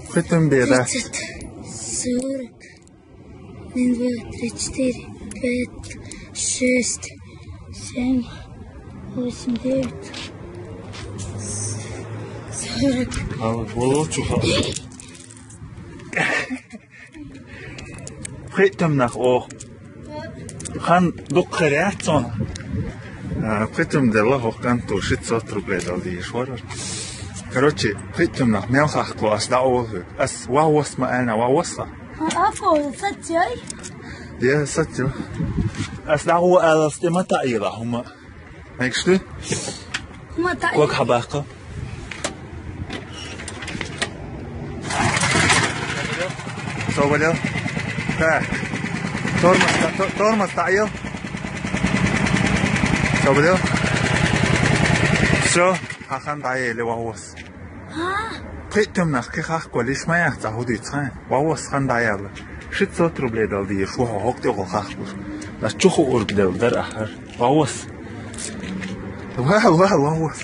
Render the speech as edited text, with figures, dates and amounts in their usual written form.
ختم беда. 40, 1, 2, 3, 4, 5, 6, 7, 8, 9, 40. Волочуха. ختم nach auch. Хан дукхаряцон. ختم делах оканту 600 рублей дал ди шварар. Короче, ختم nach мелхах класс да олы. Ас ваус маана вауса. Афо, сатьяй. Ja, сатья. Ас да هو алас ما تعيرا هما. Nächste. ما تعير. Guck habaka. So بدل. ها. تورمس تعير. So بدل. So. هخان تعير اللي وهوس. ختم nach كخ كوليش ما يحتاج هودي تخان. وهوس خان تعير. 600 рублей дал ди шо хогт го хахбур. Нас чуху ургдел дар ахар. Ваус. Вау, вау, ваус.